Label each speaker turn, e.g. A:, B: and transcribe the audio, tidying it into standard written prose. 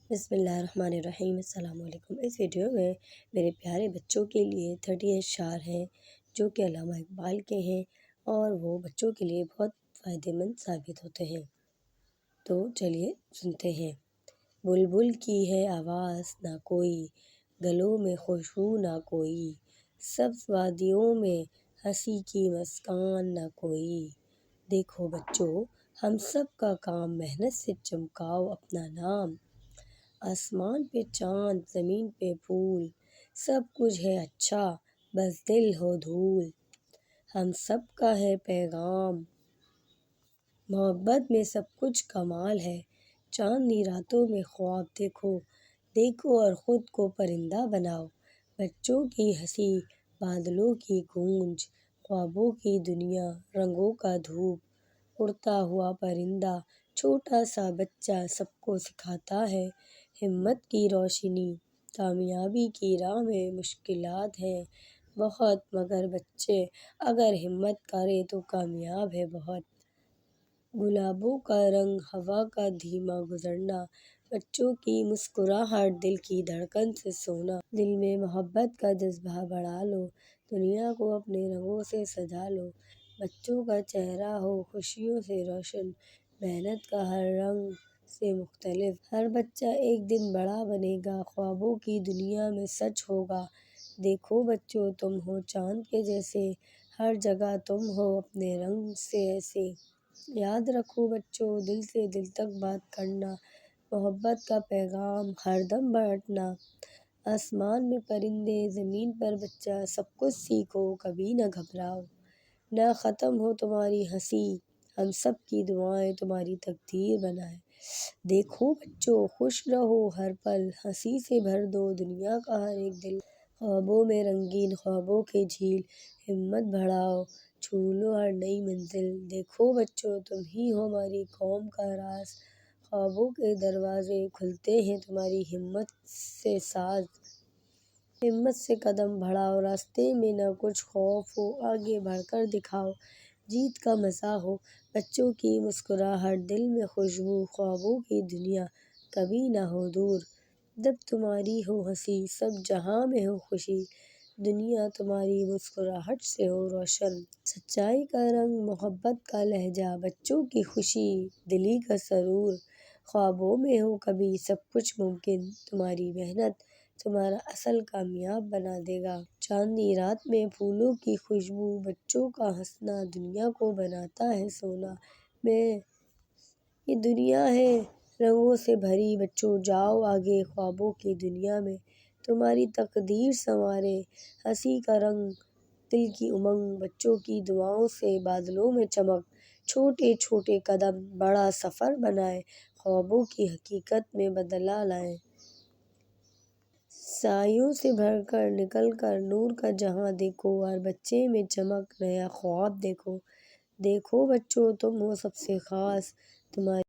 A: بسم اللہ الرحمن الرحیم۔ السلام علیکم۔ اس ویڈیو میں میرے پیارے بچوں کے لیے 38 اشعار ہیں جو کہ علامہ اقبال کے ہیں اور وہ بچوں کے لیے بہت فائدہ مند ثابت ہوتے ہیں۔ تو چلیے سنتے ہیں۔ بلبل کی ہے آواز نہ کوئی، گلوں میں خوشبو نہ کوئی، سبز وادیوں میں ہنسی کی مسکان نہ کوئی۔ دیکھو بچوں ہم سب کا کام، محنت سے چمکاؤ اپنا نام، آسمان پہ چاند زمین پہ پھول، سب کچھ ہے اچھا بس دل ہو دھول۔ ہم سب کا ہے پیغام، محبت میں سب کچھ کمال ہے، چاندنی راتوں میں خواب دیکھو، دیکھو اور خود کو پرندہ بناؤ۔ بچوں کی ہنسی، بادلوں کی گونج، خوابوں کی دنیا، رنگوں کا دھوپ، اڑتا ہوا پرندہ، چھوٹا سا بچہ سب کو سکھاتا ہے ہمت کی روشنی۔ کامیابی کی راہ میں مشکلات ہیں بہت، مگر بچے اگر ہمت کرے تو کامیاب ہے بہت۔ گلابوں کا رنگ، ہوا کا دھیما گزرنا، بچوں کی مسکراہٹ، دل کی دھڑکن سے سونا۔ دل میں محبت کا جذبہ بڑھا لو، دنیا کو اپنے رنگوں سے سجا لو۔ بچوں کا چہرہ ہو خوشیوں سے روشن، محنت کا ہر رنگ سے مختلف۔ ہر بچہ ایک دن بڑا بنے گا، خوابوں کی دنیا میں سچ ہوگا۔ دیکھو بچوں تم ہو چاند کے جیسے، ہر جگہ تم ہو اپنے رنگ سے ایسے۔ یاد رکھو بچوں دل سے دل تک بات کرنا، محبت کا پیغام ہر دم بانٹنا۔ آسمان میں پرندے، زمین پر بچہ، سب کچھ سیکھو کبھی نہ گھبراؤ۔ نہ ختم ہو تمہاری ہنسی، ہم سب کی دعائیں تمہاری تقدیر بنائیں۔ دیکھو بچوں خوش رہو ہر پل، ہنسی سے بھر دو دنیا کا ہر ایک دل۔ خوابوں میں رنگین خوابوں کی جھیل، ہمت بڑھاؤ چھو لو ہر نئی منزل۔ دیکھو بچوں تم ہی ہو ہماری قوم کا راز، خوابوں کے دروازے کھلتے ہیں تمہاری ہمت سے ساز۔ ہمت سے قدم بڑھاؤ، راستے میں نہ کچھ خوف ہو، آگے بڑھ کر دکھاؤ، جیت کا مزہ ہو۔ بچوں کی مسکراہٹ، دل میں خوشبو، خوابوں کی دنیا کبھی نہ ہو دور۔ جب تمہاری ہو ہنسی، سب جہاں میں ہو خوشی، دنیا تمہاری مسکراہٹ سے ہو روشن۔ سچائی کا رنگ، محبت کا لہجہ، بچوں کی خوشی، دلی کا سرور۔ خوابوں میں ہو کبھی سب کچھ ممکن، تمہاری محنت تمہارا اصل کامیاب بنا دے گا۔ چاندنی رات میں پھولوں کی خوشبو، بچوں کا ہنسنا دنیا کو بناتا ہے سونا۔ یہ دنیا ہے رنگوں سے بھری، بچوں جاؤ آگے خوابوں کی دنیا میں، تمہاری تقدیر سنوارے ہنسی کا رنگ، دل کی امنگ۔ بچوں کی دعاؤں سے بادلوں میں چمک، چھوٹے چھوٹے قدم بڑا سفر بنائیں، خوابوں کی حقیقت میں بدلا لائیں۔ سایوں سے بھر کر نکل کر نور کا جہاں دیکھو، ہر بچے میں چمک نیا خواب دیکھو۔ دیکھو بچوں تم ہو سب سے خاص، تمہاری